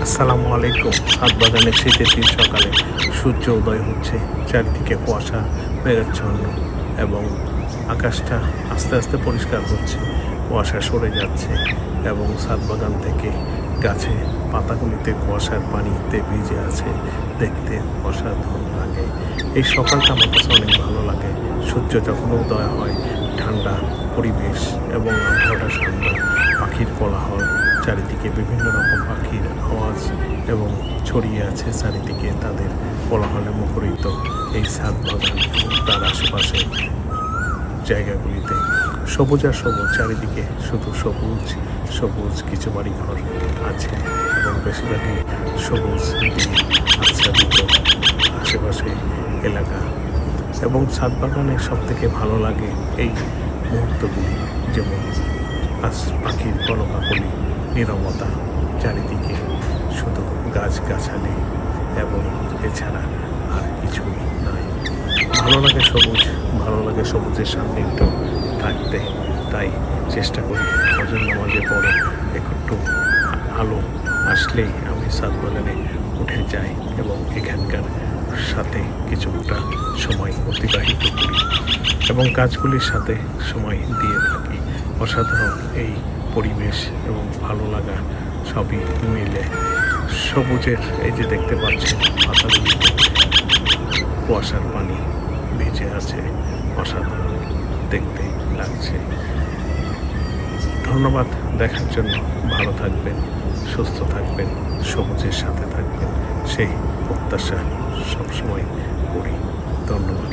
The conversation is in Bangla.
আসসালামু আলাইকুম। ছাদ বাগানের শীতের দিন সকালে সূর্য উদয় হচ্ছে, চারিদিকে কুয়াশা মেঘাচ্ছন্ন এবং আকাশটা আস্তে আস্তে পরিষ্কার হচ্ছে, কুয়াশা সরে যাচ্ছে এবং ছাদ বাগান থেকে গাছে পাতাগুলিতে কুয়াশার পানিতে ভিজে আছে, দেখতে অসাধারণ লাগে। এই সকালটা আমার কাছে অনেক ভালো লাগে। সূর্য যখন উদয় হয়, ঠান্ডা পরিবেশ এবং আবহাওয়াটা ঠান্ডা, পাখির কোলাহল, চারিদিকে বিভিন্ন রকম পাখির আওয়াজ এবং ছড়িয়ে আছে চারিদিকে তাদের কোলাহলে মুখরিত এই ছাদ বাগান, তার আশেপাশে জায়গাগুলিতে সবুজ আর সবুজ, চারিদিকে শুধু সবুজ সবুজ। কিছু বাড়িঘর আছে এবং বেশিরভাগই সবুজ দিয়ে আচ্ছাদিত আশেপাশে এলাকা। এবং ছাদ বাগানের সব থেকে ভালো লাগে এই মুহূর্তগুলি, যেমন পাখির কলকাকলি, নীরবতা, চারিদিকে শুধু গাছগাছালি এবং এছাড়া আর কিছুই নাই। ভালো লাগে সবুজ, ভালো লাগে সবুজের সামনে একটু থাকতে। তাই চেষ্টা করি ফজর নামাজের পরে একটু আলো আসলেই আমি ছাদ বাগানে উঠে যাই এবং এখানকার সাথে কিছুটা সময় অতিবাহিত করি এবং গাছগুলির সাথে সময় দিয়ে থাকি। অসাধারণ এই পরিবেশ এবং ভালো লাগা সবই মিলে সবুজের এই যে দেখতে পাচ্ছেন পাতাগুলিতে কুয়াশার পানি ভিজে আছে, অসাধারণ দেখতে লাগছে। ধন্যবাদ দেখার জন্য। ভালো থাকবেন, সুস্থ থাকবেন, সবুজের সাথে থাকবেন, সেই প্রত্যাশা সবসময় করি। ধন্যবাদ।